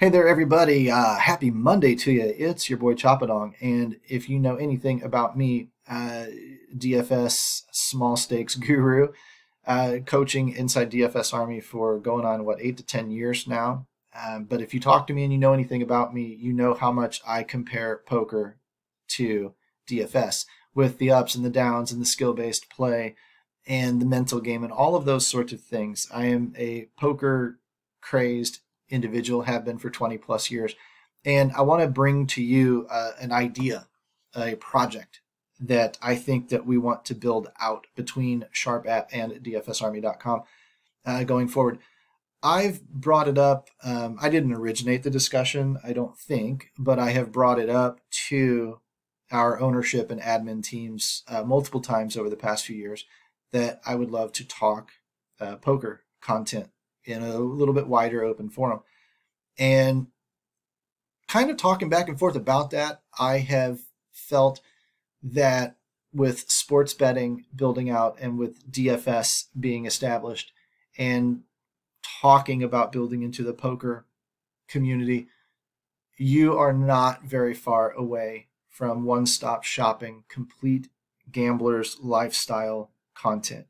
Hey there, everybody. Happy Monday to you. It's your boy Choppadong. And if you know anything about me, DFS small stakes guru, coaching inside DFS Army for going on, 8 to 10 years now. But if you talk to me and you know anything about me, you know how much I compare poker to DFS with the ups and the downs and the skill based play and the mental game and all of those sorts of things. I am a poker crazed individual, have been for 20 plus years. And I want to bring to you an idea, a project that I think that we want to build out between Sharp App and DFSArmy.com going forward. I've brought it up. I didn't originate the discussion, I don't think, but I have brought it up to our ownership and admin teams multiple times over the past few years that I would love to talk poker content in a little bit wider open forum. And kind of talking back and forth about that, I have felt that with sports betting building out and with DFS being established and talking about building into the poker community, you are not very far away from one-stop shopping, complete gambler's lifestyle content,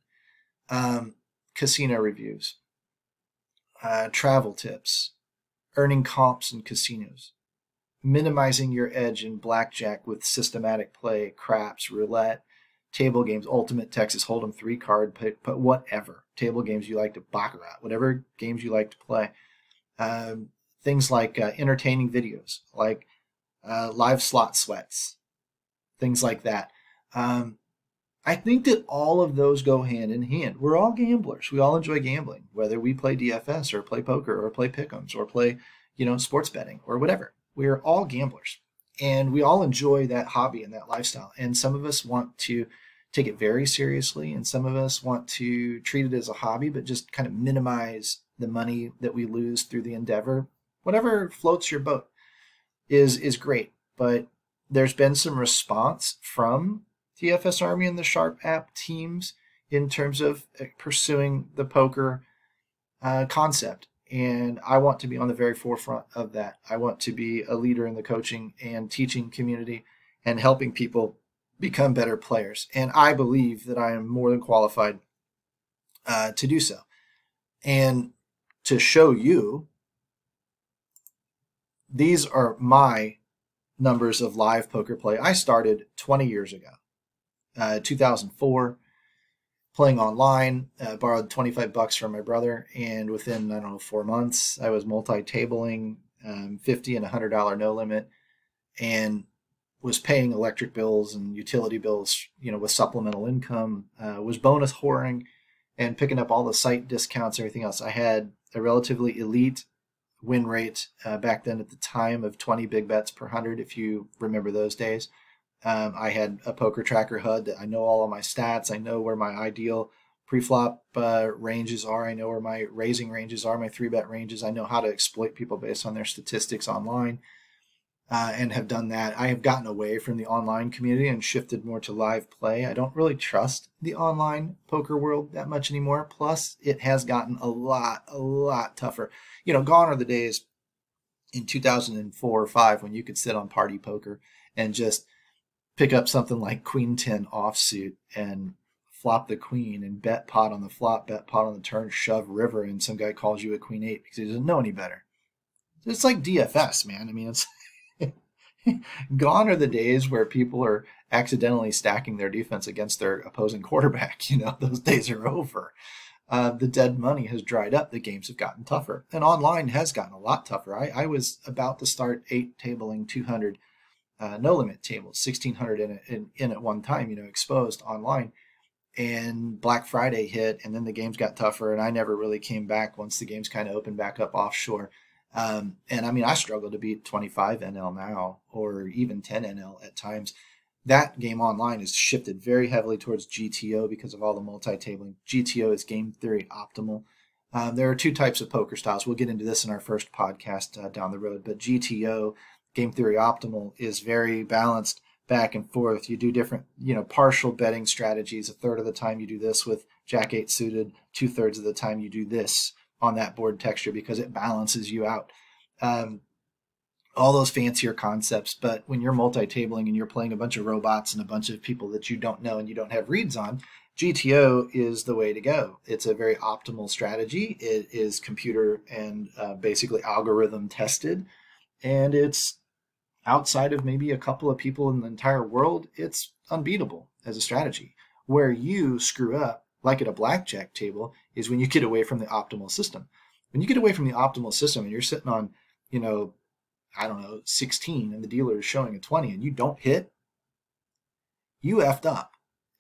casino reviews, travel tips, earning comps in casinos, minimizing your edge in blackjack with systematic play, craps, roulette, table games, ultimate Texas Hold'em 3 card, but whatever table games you like to baccarat, whatever games you like to play. Things like entertaining videos, like live slot sweats, things like that. I think that all of those go hand in hand. We're all gamblers. We all enjoy gambling, whether we play DFS or play poker or play pick'ems or play, sports betting or whatever. We're all gamblers, and we all enjoy that hobby and that lifestyle. And some of us want to take it very seriously, and some of us want to treat it as a hobby, but just kind of minimize the money that we lose through the endeavor. Whatever floats your boat is great, but there's been some response from DFS Army and the Sharp app teams in terms of pursuing the poker concept. And I want to be on the very forefront of that. I want to be a leader in the coaching and teaching community and helping people become better players. And I believe that I am more than qualified to do so. And to show you, these are my numbers of live poker play. I started 20 years ago. 2004, playing online, borrowed $25 from my brother, and within, 4 months, I was multi-tabling, $50 and $100 no limit, and was paying electric bills and utility bills, with supplemental income, was bonus whoring and picking up all the site discounts, everything else. I had a relatively elite win rate back then at the time of 20 big bets per 100, if you remember those days. I had a poker tracker HUD that I know all of my stats. I know where my ideal pre-flop ranges are. I know where my raising ranges are, my 3-bet ranges. I know how to exploit people based on their statistics online, and have done that. I have gotten away from the online community and shifted more to live play. I don't really trust the online poker world that much anymore. Plus, it has gotten a lot tougher. Gone are the days in 2004 or 5 when you could sit on party poker and just pick up something like Queen 10 offsuit and flop the queen and bet pot on the flop, bet pot on the turn, shove river, and some guy calls you a Queen 8 because he doesn't know any better. It's like DFS, man. I mean, it's gone are the days where people are accidentally stacking their defense against their opposing quarterback. Those days are over. The dead money has dried up. The games have gotten tougher, and online has gotten a lot tougher. I was about to start 8-tabling 200 no limit tables, 1,600 in at one time, exposed online. And Black Friday hit, and then the games got tougher, and I never really came back once the games kind of opened back up offshore. And I mean, I struggle to beat 25 NL now, or even 10 NL at times. That game online is shifted very heavily towards GTO because of all the multi-tabling. GTO is game theory optimal. There are 2 types of poker styles. We'll get into this in our first podcast down the road, but GTO, game theory optimal, is very balanced back and forth. You do different, partial betting strategies. A third of the time you do this with Jack 8 suited. 2/3 of the time you do this on that board texture because it balances you out. um, all those fancier concepts. But when you're multi-tabling and you're playing a bunch of robots and a bunch of people that you don't know and you don't have reads on, GTO is the way to go. It's a very optimal strategy. It is computer and basically algorithm tested, and it's outside of maybe a couple of people in the entire world, it's unbeatable as a strategy. Where you screw up, like at a blackjack table, is when you get away from the optimal system. When you get away from the optimal system and you're sitting on, you know, I don't know, 16 and the dealer is showing a 20 and you don't hit, you effed up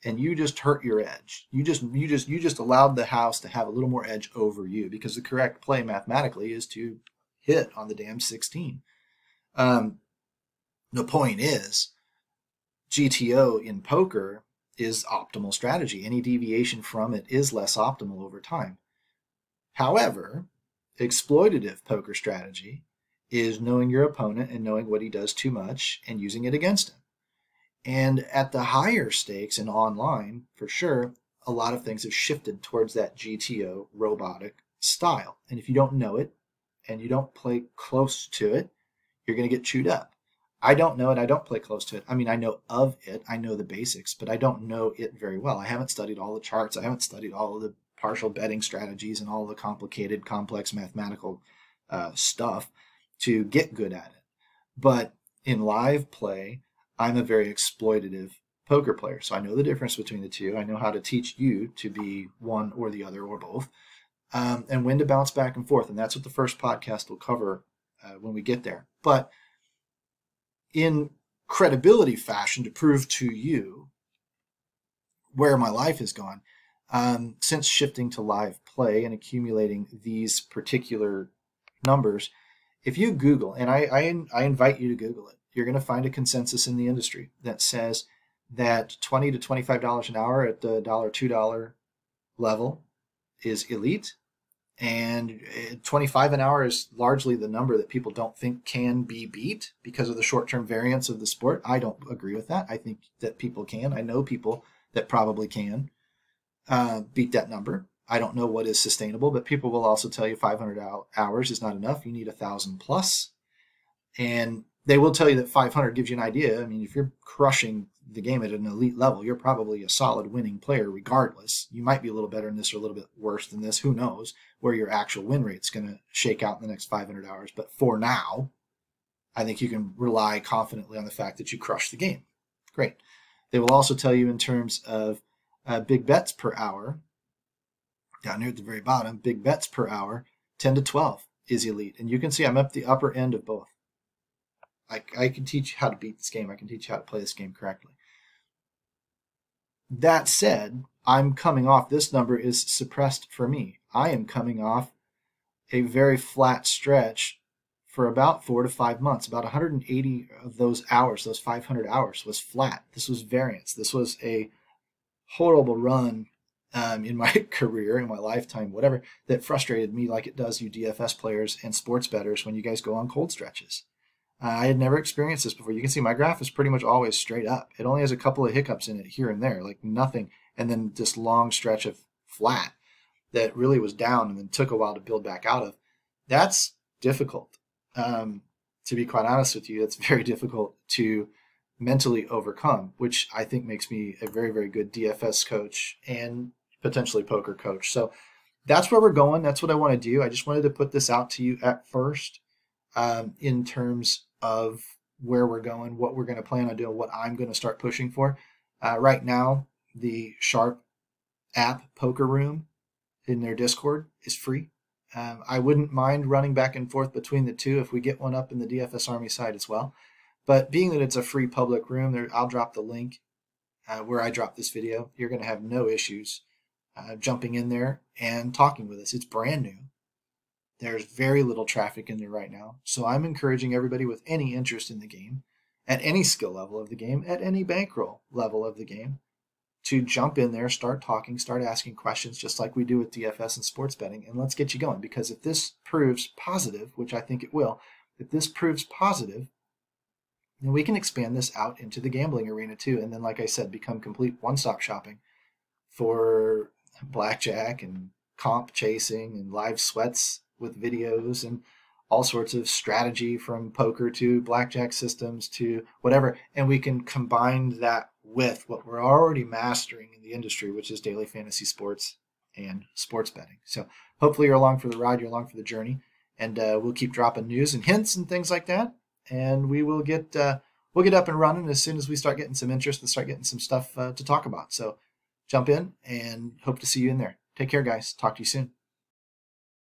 and you just hurt your edge. You just allowed the house to have a little more edge over you, because the correct play mathematically is to hit on the damn 16. The point is, GTO in poker is optimal strategy. Any deviation from it is less optimal over time. However, exploitative poker strategy is knowing your opponent and knowing what he does too much and using it against him. And at the higher stakes and online, for sure, a lot of things have shifted towards that GTO robotic style. And if you don't know it and you don't play close to it, you're going to get chewed up. I don't know it. I don't play close to it. I mean, I know of it. I know the basics, but I don't know it very well. I haven't studied all the charts. I haven't studied all of the partial betting strategies and all the complicated, complex mathematical stuff to get good at it. But in live play, I'm a very exploitative poker player. So I know the difference between the two. I know how to teach you to be one or the other or both, and when to bounce back and forth. And that's what the first podcast will cover when we get there. But in credibility fashion, to prove to you where my life has gone, since shifting to live play and accumulating these particular numbers, if you Google, and I invite you to Google it, you're going to find a consensus in the industry that says that $20 to $25 an hour at the $1, $2 level is elite, and 25 an hour is largely the number that people don't think can be beat because of the short-term variance of the sport. I don't agree with that. I think that people can. I know people that probably can beat that number. I don't know what is sustainable, but people will also tell you 500 hours is not enough. You need 1,000 plus. And they will tell you that 500 gives you an idea. I mean, if you're crushing the game at an elite level, you're probably a solid winning player regardless. You might be a little better than this or a little bit worse than this. Who knows where your actual win rate's going to shake out in the next 500 hours. But for now, I think you can rely confidently on the fact that you crushed the game. Great. They will also tell you in terms of big bets per hour, down here at the very bottom, big bets per hour, 10 to 12 is elite. And you can see I'm up the upper end of both. I can teach you how to beat this game. I can teach you how to play this game correctly. That said, I'm coming off, this number is suppressed for me. I am coming off a very flat stretch for about 4 to 5 months. About 180 of those hours, those 500 hours, was flat. This was variance. This was a horrible run in my career, in my lifetime, whatever, that frustrated me like it does you DFS players and sports bettors when you guys go on cold stretches. I had never experienced this before. You can see my graph is pretty much always straight up. It only has a couple of hiccups in it here and there, like nothing, and then this long stretch of flat that really was down and then took a while to build back out of. That's difficult. To be quite honest with you, it's very difficult to mentally overcome, which I think makes me a very, very good DFS coach and potentially poker coach. So that's where we're going. That's what I want to do. I just wanted to put this out to you at first in terms of where we're going, what we're going to plan on doing, what I'm going to start pushing for. Right now, the Sharp app Poker Room in their Discord is free. I wouldn't mind running back and forth between the two if we get one up in the DFS Army side as well. But being that it's a free public room, there, I'll drop the link where I dropped this video. You're going to have no issues jumping in there and talking with us. It's brand new. There's very little traffic in there right now. So I'm encouraging everybody with any interest in the game, at any skill level of the game, at any bankroll level of the game, to jump in there, start talking, start asking questions, just like we do with DFS and sports betting, and let's get you going. Because if this proves positive, which I think it will, if this proves positive, then we can expand this out into the gambling arena too. And then, like I said, become complete one-stop shopping for blackjack and comp chasing and live sweats with videos and all sorts of strategy from poker to blackjack systems to whatever. And we can combine that with what we're already mastering in the industry, which is daily fantasy sports and sports betting. So hopefully you're along for the ride, you're along for the journey, and we'll keep dropping news and hints and things like that. And we'll get up and running as soon as we start getting some interest and start getting some stuff to talk about. So jump in and hope to see you in there. Take care, guys. Talk to you soon.